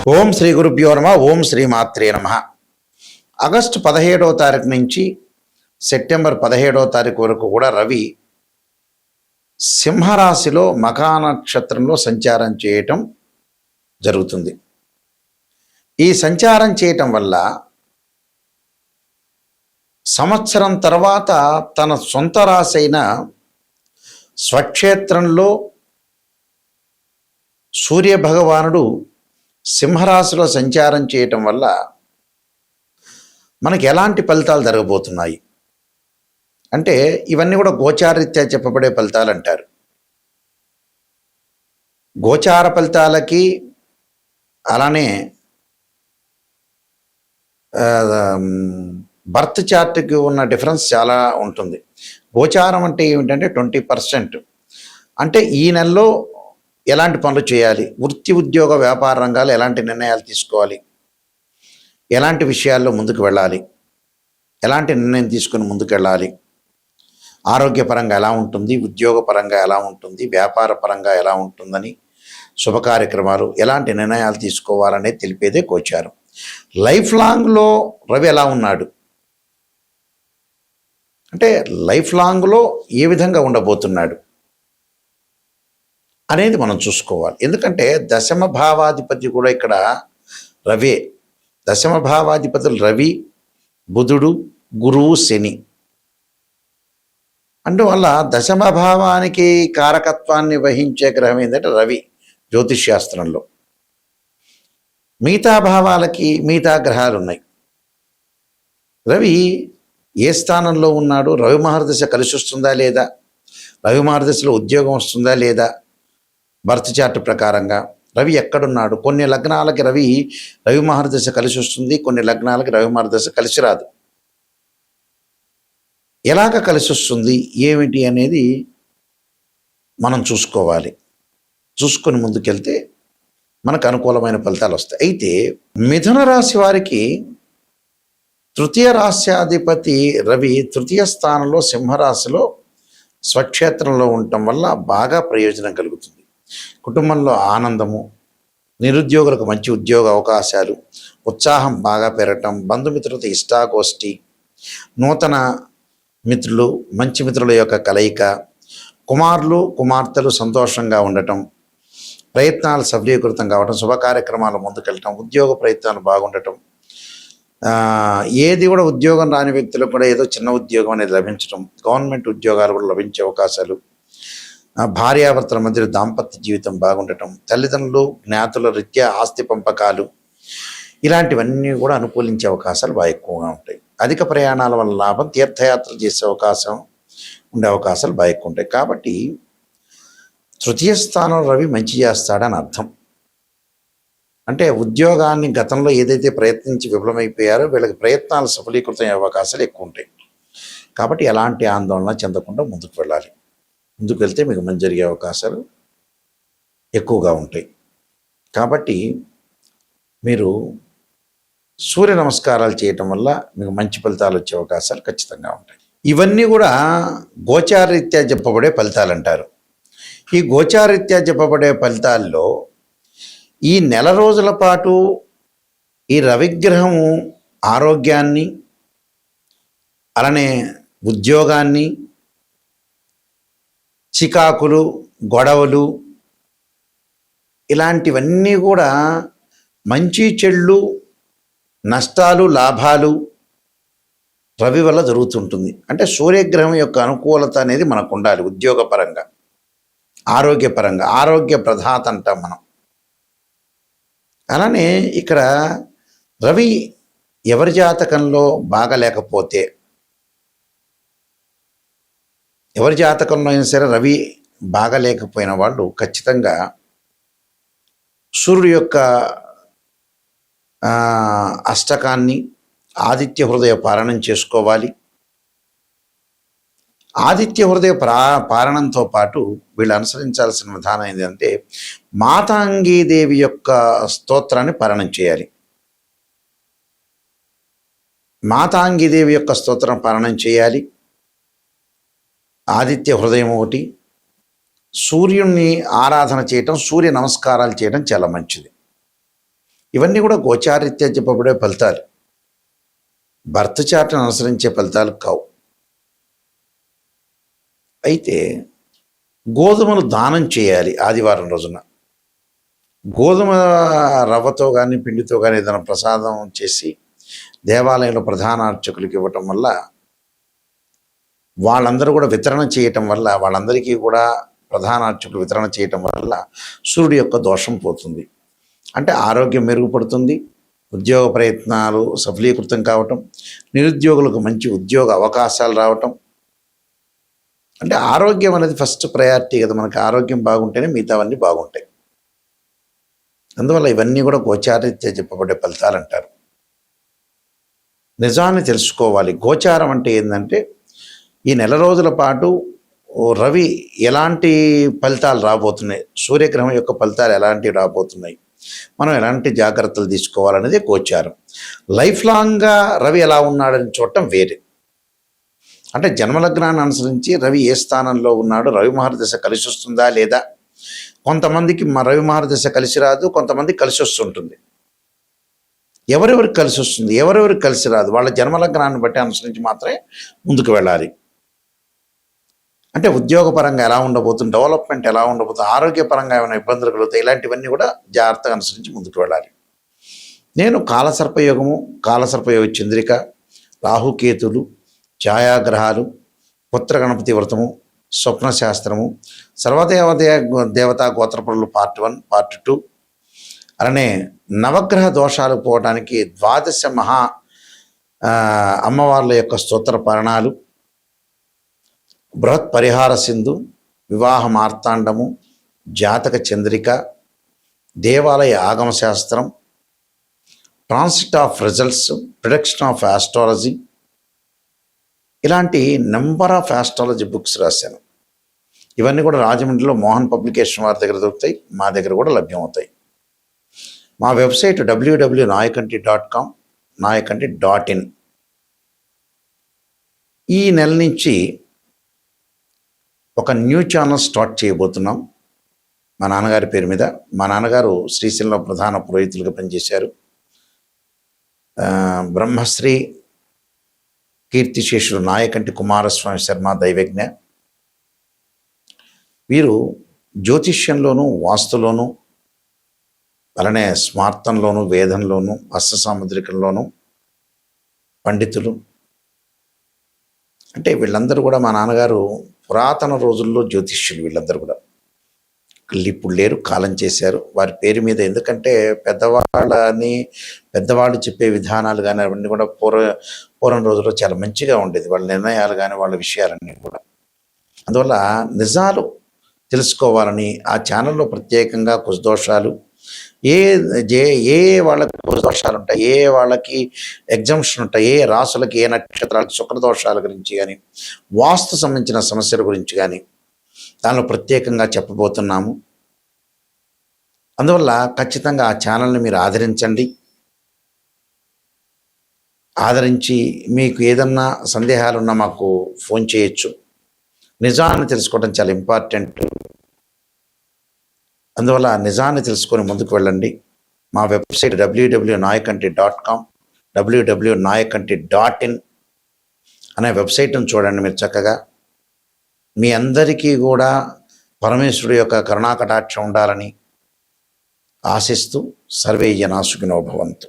ఓం శ్రీ గురుభ్యో నమ. ఓం శ్రీ మాత్రే నమ. ఆగస్టు 17వ తారీఖు నుంచి సెప్టెంబర్ 17వ తారీఖు వరకు కూడా రవి సింహరాశిలో మఖా నక్షత్రంలో సంచారం చేయటం జరుగుతుంది. ఈ సంచారం చేయటం వల్ల సంవత్సరం తర్వాత తన సొంత రాశి అయిన స్వక్షేత్రంలో సూర్య భగవానుడు సింహరాశిలో సంచారం చేయటం వల్ల మనకి ఎలాంటి ఫలితాలు జరగబోతున్నాయి అంటే ఇవన్నీ కూడా గోచారరీత్యా చెప్పబడే ఫలితాలు అంటారు. గోచార ఫలితాలకి అలానే బర్త్ చార్ట్కి ఉన్న డిఫరెన్స్ చాలా ఉంటుంది. గోచారం అంటే ఏమిటంటే 20%. అంటే ఈ నెలలో ఎలాంటి పనులు చేయాలి, వృత్తి ఉద్యోగ వ్యాపార రంగాలు ఎలాంటి నిర్ణయాలు తీసుకోవాలి, ఎలాంటి విషయాల్లో ముందుకు వెళ్ళాలి, ఎలాంటి నిర్ణయం తీసుకుని ముందుకు వెళ్ళాలి, ఆరోగ్యపరంగా ఎలా ఉంటుంది, ఉద్యోగపరంగా ఎలా ఉంటుంది, వ్యాపార పరంగా ఎలా ఉంటుందని, శుభ కార్యక్రమాలు ఎలాంటి నిర్ణయాలు తీసుకోవాలనేది తెలిపేదే గోచారం. లైఫ్ లాంగ్లో రవి ఎలా ఉన్నాడు అంటే లైఫ్ లాంగ్లో ఏ విధంగా ఉండబోతున్నాడు అనేది మనం చూసుకోవాలి. ఎందుకంటే దశమ భావాధిపతి కూడా ఇక్కడ రవే. దశమ భావాధిపతులు రవి, బుధుడు, గురువు, శని. అందువల్ల దశమ భావానికి కారకత్వాన్ని వహించే గ్రహం ఏంటంటే రవి జ్యోతిష్ శాస్త్రంలో. మిగతా భావాలకి మిగతా గ్రహాలు ఉన్నాయి. రవి ఏ స్థానంలో ఉన్నాడు, రవి మహర్దశ కలిసి వస్తుందా లేదా, రవి మహర్దశలో ఉద్యోగం వస్తుందా లేదా, బర్త్ చార్ట్ ప్రకారంగా రవి ఎక్కడున్నాడు. కొన్ని లగ్నాలకి రవి మహర్దశ కలిసి వస్తుంది, కొన్ని లగ్నాలకి రవి మహర్దశ కలిసి రాదు. ఎలాగ కలిసి వస్తుంది ఏమిటి అనేది మనం చూసుకోవాలి. చూసుకొని ముందుకెళ్తే మనకు అనుకూలమైన ఫలితాలు వస్తాయి. అయితే మిథున రాశి వారికి తృతీయ రాశ్యాధిపతి రవి తృతీయ స్థానంలో సింహరాశిలో స్వక్షేత్రంలో ఉండటం వల్ల బాగా ప్రయోజనం కలుగుతుంది. కుటుంబంలో ఆనందము, నిరుద్యోగులకు మంచి ఉద్యోగ అవకాశాలు, ఉత్సాహం బాగా పెరగటం, బంధుమిత్రులతో ఇష్టాగోష్ఠి, నూతన మిత్రులు, మంచి మిత్రుల యొక్క కలయిక, కుమారులు కుమార్తెలు సంతోషంగా ఉండటం, ప్రయత్నాలు సఫలీకృతం కావటం, శుభ కార్యక్రమాలు ముందుకెళ్ళటం, ఉద్యోగ ప్రయత్నాలు బాగుండటం, ఏది కూడా ఉద్యోగం రాని వ్యక్తులకు కూడా ఏదో చిన్న ఉద్యోగం అనేది లభించడం, గవర్నమెంట్ ఉద్యోగాలు కూడా లభించే అవకాశాలు, భార్యాభర్తల మధ్య దాంపత్య జీవితం బాగుండటం, తల్లిదండ్రులు జ్ఞాతుల రీత్యా ఆస్తి పంపకాలు, ఇలాంటివన్నీ కూడా అనుకూలించే అవకాశాలు బాగా ఎక్కువగా ఉంటాయి. అధిక ప్రయాణాల వల్ల లాభం, తీర్థయాత్రలు చేసే అవకాశం ఉండే అవకాశాలు బాగా ఎక్కువ ఉంటాయి. కాబట్టి తృతీయ స్థానం రవి మంచి చేస్తాడని అర్థం. అంటే ఉద్యోగాన్ని గతంలో ఏదైతే ప్రయత్నించి విఫలమైపోయారో వీళ్ళకి ప్రయత్నాలు సఫలీకృతం అయ్యే అవకాశాలు ఎక్కువ ఉంటాయి. కాబట్టి ఎలాంటి ఆందోళన చెందకుండా ముందుకు వెళ్ళాలి. ముందుకు వెళ్తే మీకు మంచి జరిగే అవకాశాలు ఎక్కువగా ఉంటాయి. కాబట్టి మీరు సూర్య నమస్కారాలు చేయటం వల్ల మీకు మంచి ఫలితాలు వచ్చే అవకాశాలు ఖచ్చితంగా ఉంటాయి. ఇవన్నీ కూడా గోచారరీత్యా చెప్పబడే ఫలితాలు అంటారు. ఈ గోచారరీత్యా చెప్పబడే ఫలితాల్లో ఈ నెల రోజుల పాటు ఈ రవిగ్రహము ఆరోగ్యాన్ని, అలానే ఉద్యోగాన్ని, చికాకులు, గొడవలు, ఇలాంటివన్నీ కూడా మంచి చెళ్ళు, నష్టాలు, లాభాలు రవి వల్ల జరుగుతుంటుంది. అంటే సూర్యగ్రహం యొక్క అనుకూలత అనేది మనకు ఉండాలి. ఉద్యోగపరంగా, ఆరోగ్యపరంగా, ఆరోగ్య ప్రధాత అంటాం మనం. అలానే ఇక్కడ రవి ఎవరి జాతకంలో బాగలేకపోతే, ఎవరి జాతకంలో అయినా సరే రవి బాగలేకపోయిన వాళ్ళు ఖచ్చితంగా సూర్యుడు యొక్క అష్టకాన్ని, ఆదిత్య హృదయ పారణం చేసుకోవాలి. ఆదిత్య హృదయ పారణంతో పాటు వీళ్ళు అనుసరించాల్సిన విధానం ఏంటంటే మాతాంగీదేవి యొక్క స్తోత్రాన్ని పారణం చేయాలి. మాతాంగీదేవి యొక్క స్తోత్రం పారణం చేయాలి. ఆదిత్య హృదయం ఒకటి, సూర్యుణ్ణి ఆరాధన చేయటం, సూర్య నమస్కారాలు చేయడం చాలా మంచిది. ఇవన్నీ కూడా గోచారీత్యా చెప్పబడే ఫలితాలు, బర్త్ చార్ట్ను అనుసరించే ఫలితాలు కావు. అయితే గోధుమలు దానం చేయాలి ఆదివారం రోజున. గోధుమ రవ్వతో కానీ పిండితో కానీ ఏదైనా ప్రసాదం చేసి దేవాలయంలో ప్రధాన అర్చకులకు ఇవ్వటం వల్ల, వాళ్ళందరూ కూడా వితరణ చేయటం వల్ల, వాళ్ళందరికీ కూడా ప్రధాన అర్చకులు వితరణ చేయటం వల్ల సూర్యుడి యొక్క దోషం పోతుంది. అంటే ఆరోగ్యం మెరుగుపడుతుంది, ఉద్యోగ ప్రయత్నాలు సఫలీకృతం కావటం, నిరుద్యోగులకు మంచి ఉద్యోగ అవకాశాలు రావటం. అంటే ఆరోగ్యం అనేది ఫస్ట్ ప్రయారిటీ కదా. మనకి ఆరోగ్యం బాగుంటేనే మిగతావన్నీ బాగుంటాయి. అందువల్ల ఇవన్నీ కూడా గోచారీత్యా చెప్పబడే ఫలితాలు అంటారు. నిజాన్ని తెలుసుకోవాలి. గోచారం అంటే ఏంటంటే, ఈ నెల రోజుల పాటు రవి ఎలాంటి ఫలితాలు రాబోతున్నాయి, సూర్యగ్రహం యొక్క ఫలితాలు ఎలాంటివి రాబోతున్నాయి, మనం ఎలాంటి జాగ్రత్తలు తీసుకోవాలనేది గోచారం. లైఫ్ లాంగ్గా రవి ఎలా ఉన్నాడని చూడటం వేరే. అంటే జన్మలగ్నాన్ని అనుసరించి రవి ఏ స్థానంలో ఉన్నాడు, రవి మహర్దశ కలిసి వస్తుందా లేదా. కొంతమందికి రవి మహర్దశ కలిసి రాదు, కొంతమందికి కలిసి వస్తుంటుంది. ఎవరెవరికి కలిసి వస్తుంది, ఎవరెవరికి కలిసి రాదు, వాళ్ళ జన్మలగ్నాన్ని బట్టి అనుసరించి మాత్రమే ముందుకు వెళ్ళాలి. అంటే ఉద్యోగపరంగా ఎలా ఉండబోతుంది, డెవలప్మెంట్ ఎలా ఉండబోతుంది, ఆరోగ్యపరంగా ఏమైనా ఇబ్బందులు కలుగుతాయి, ఇలాంటివన్నీ కూడా జాగ్రత్తగా అనుసరించి ముందుకు వెళ్ళాలి. నేను కాలసర్పయోగము, కాలసర్పయోగ చంద్రిక, రాహుకేతులు, ఛాయాగ్రహాలు, పుత్ర గణపతి వ్రతము, స్వప్నశాస్త్రము, దేవతా గోత్రపరులు పార్ట్ 1, పార్ట్ 2, అలానే నవగ్రహ దోషాలు పోవడానికి 12 అమ్మవార్ల యొక్క స్తోత్ర పరణాలు, బృహత్ పరిహార సింధు, వివాహ మార్తాండము, జాతక చంద్రిక, దేవాలయ ఆగమశాస్త్రం, transit of results, prediction of astrology, ఇలాంటి నెంబర్ ఆఫ్ ఆస్ట్రాలజీ బుక్స్ రాశాను. ఇవన్నీ కూడా రాజమండ్రిలో మోహన్ పబ్లికేషన్ వారి దగ్గర దొరుకుతాయి, మా దగ్గర కూడా లభ్యమవుతాయి. మా వెబ్సైట్ www.nayakanti.com, nayakanti.in. ఈ నెల నుంచి ఒక న్యూ ఛానల్ స్టార్ట్ చేయబోతున్నాం మా నాన్నగారి పేరు మీద. మా నాన్నగారు శ్రీశైలంలో ప్రధాన పురోహితులుగా పనిచేశారు. బ్రహ్మశ్రీ కీర్తిశేషులు నాయకంటి కుమారస్వామి శర్మ దైవజ్ఞ. వీరు జ్యోతిష్యంలోనూ, వాస్తులోనూ, అలానే స్మార్తంలోనూ, వేదంలోనూ, హస్త సాముద్రికంలోనూ పండితులు. అంటే వీళ్ళందరూ కూడా మా నాన్నగారు పురాతన రోజుల్లో జ్యోతిష్యులు. వీళ్ళందరూ కూడా ఇప్పుడు లేరు, కాలం చేశారు. వారి పేరు మీద, ఎందుకంటే పెద్దవాళ్ళు చెప్పే విధానాలు కానీ అవన్నీ కూడా పూర్వం రోజుల్లో చాలా మంచిగా ఉండేది, వాళ్ళ నిర్ణయాలు కానీ వాళ్ళ విషయాలన్నీ కూడా. అందువల్ల నిజాలు తెలుసుకోవాలని ఆ ఛానల్లో ప్రత్యేకంగా కుశదోషాలు, ఏ వాళ్ళకి కుశదోషాలు ఉంటాయి, ఏ వాళ్ళకి ఎగ్జామ్షన్ ఉంటాయి, ఏ రాసులకి, ఏ నక్షత్రాలకి శుక్రదోషాల గురించి కానీ, వాస్తు సంబంధించిన సమస్యల గురించి కానీ దానిలో ప్రత్యేకంగా చెప్పబోతున్నాము. అందువల్ల ఖచ్చితంగా ఆ ఛానల్ని మీరు ఆదరించండి. ఆదరించి మీకు ఏదన్నా సందేహాలున్నా మాకు ఫోన్ చేయొచ్చు. నిజాన్ని తెలుసుకోవడం చాలా ఇంపార్టెంట్. అందువల్ల నిజాన్ని తెలుసుకొని ముందుకు వెళ్ళండి. మా వెబ్సైట్ www.nayakanti.com, www.nayakanti.in అనే వెబ్సైట్ను చూడండి. మీరు చక్కగా మీ అందరికీ కూడా పరమేశ్వరుడు యొక్క కరుణాకటాక్షం ఉండాలని ఆశిస్తూ సర్వే జనా సుఖినో భవంతు.